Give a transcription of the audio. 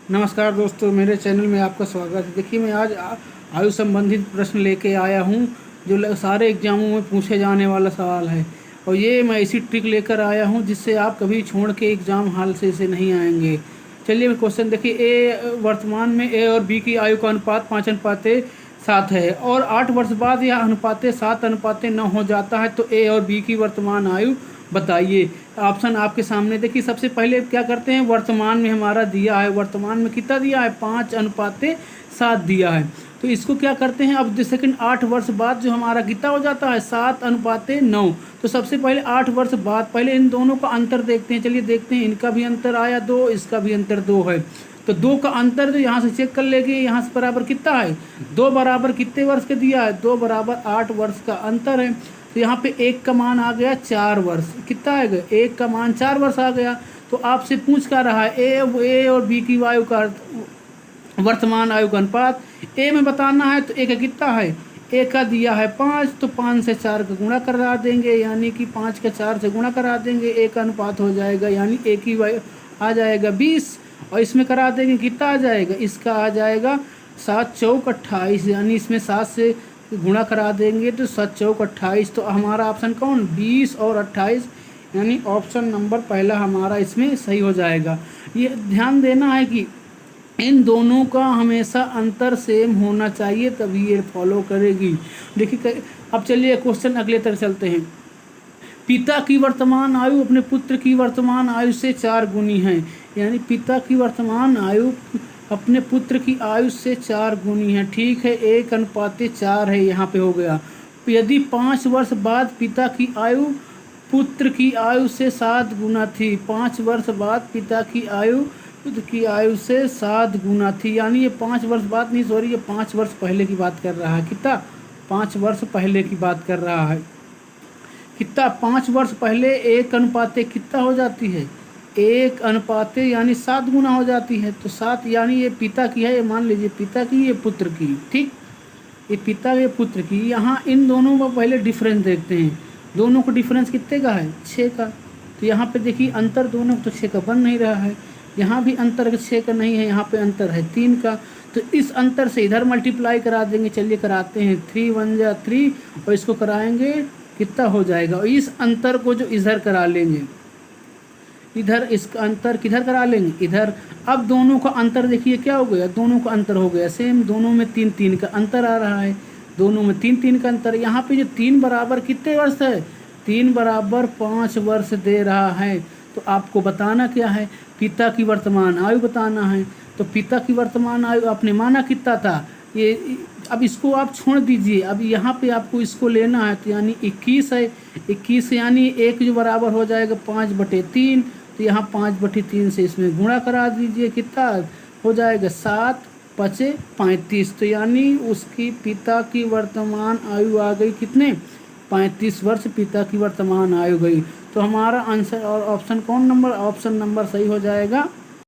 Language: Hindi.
नमस्कार दोस्तों, मेरे चैनल में आपका स्वागत है। देखिए, मैं आज आयु संबंधित प्रश्न लेके आया हूँ जो सारे एग्जामों में पूछे जाने वाला सवाल है। और ये मैं ऐसी ट्रिक लेकर आया हूँ जिससे आप कभी छोड़ के एग्ज़ाम हाल से नहीं आएंगे। चलिए मैं क्वेश्चन देखिए। वर्तमान में ए और बी की आयु का अनुपात 5:7 है और 8 वर्ष बाद यह अनुपात 7:9 हो जाता है, तो ए और बी की वर्तमान आयु बताइए। ऑप्शन आपके सामने देखिए। सबसे पहले क्या करते हैं, वर्तमान में हमारा दिया है, वर्तमान में कितना दिया है, 5:7 दिया है। तो इसको क्या करते हैं, अब सेकंड 8 वर्ष बाद जो हमारा कितना हो जाता है, 7:9। तो सबसे पहले 8 वर्ष बाद पहले इन दोनों का अंतर देखते हैं। चलिए देखते हैं, इनका भी अंतर आया 2, इसका भी अंतर 2 है। तो 2 का अंतर जो यहाँ से चेक कर लेंगे, यहाँ से बराबर कितना है, 2 बराबर कितने वर्ष का दिया है, 2 बराबर 8 वर्ष का अंतर है। तो यहाँ पे 1 का मान आ गया 4 वर्ष। कितना आएगा, 1 का मान 4 वर्ष आ गया। तो आपसे पूछ क्या रहा है, ए और बी की आयु का वर्तमान आयु का अनुपात। ए में बताना है तो ए का कितना है, ए का दिया है 5, तो 5 से 4 का गुणा करा देंगे, यानी कि 5 का 4 से गुणा करा देंगे, ए का अनुपात हो जाएगा, यानी ए की आयु आ जाएगा 20। और इसमें करा देंगे, कितना आ जाएगा, इसका आ जाएगा 7 चौक 28, यानी इसमें 7 से गुणा करा देंगे तो 7 चौक 28। तो हमारा ऑप्शन कौन, 20 और 28, यानी ऑप्शन नंबर पहला हमारा इसमें सही हो जाएगा। ये ध्यान देना है कि इन दोनों का हमेशा अंतर सेम होना चाहिए, तभी ये फॉलो करेगी। देखिए, अब चलिए क्वेश्चन अगले तरह चलते हैं। पिता की वर्तमान आयु अपने पुत्र की वर्तमान आयु से 4 गुनी है, यानी पिता की वर्तमान आयु अपने पुत्र की आयु से 4 गुनी है। ठीक है, 1:4 है, यहाँ पे हो गया। यदि 5 वर्ष बाद पिता की आयु पुत्र की आयु से 7 गुना थी, 5 वर्ष बाद पिता की आयु पुत्र की आयु से 7 गुना थी, यानी ये 5 वर्ष बाद नहीं, सॉरी, ये 5 वर्ष पहले की बात कर रहा है। कितना, 5 वर्ष पहले की बात कर रहा है। कितना, 5 वर्ष पहले 1:, कितना हो जाती है, 1:, यानी 7 गुना हो जाती है। तो 7, यानी ये पिता की है, ये मान लीजिए पिता की, ये पुत्र की। ठीक, ये पिता ये पुत्र की। यहाँ इन दोनों का पहले डिफरेंस देखते हैं। दोनों को डिफरेंस कितने का है, 6 का। तो यहाँ पे देखिए अंतर दोनों तो 6 का बन नहीं रहा है, यहाँ भी अंतर 6 का नहीं है, यहाँ पे अंतर है 3 का। तो इस अंतर से इधर मल्टीप्लाई करा देंगे। चलिए कराते हैं, 3 1 जा 3, और इसको कराएंगे कितना हो जाएगा, और इस अंतर को जो इधर करा लेंगे, इधर इसका अंतर किधर करा लेंगे, इधर। अब दोनों का अंतर देखिए क्या हो गया, दोनों का अंतर हो गया सेम, दोनों में 3 3 का अंतर आ रहा है, दोनों में 3 3 का अंतर। यहाँ पे जो 3 बराबर कितने वर्ष है, 3 बराबर 5 वर्ष दे रहा है। तो आपको बताना क्या है, पिता की वर्तमान आयु बताना है। तो पिता की वर्तमान आयु आपने माना कितना था, ये। अब इसको आप छोड़ दीजिए, अब यहाँ पे आपको इसको लेना है, तो यानी 21 है। 21 यानी 1 जो बराबर हो जाएगा 5/3, तो यहाँ 5/3 से इसमें गुणा करा दीजिए, कितना हो जाएगा, 7 5 35। तो यानी उसकी पिता की वर्तमान आयु आ गई कितने, 35 वर्ष पिता की वर्तमान आयु गई। तो हमारा आंसर और ऑप्शन कौन नंबर, ऑप्शन नंबर सही हो जाएगा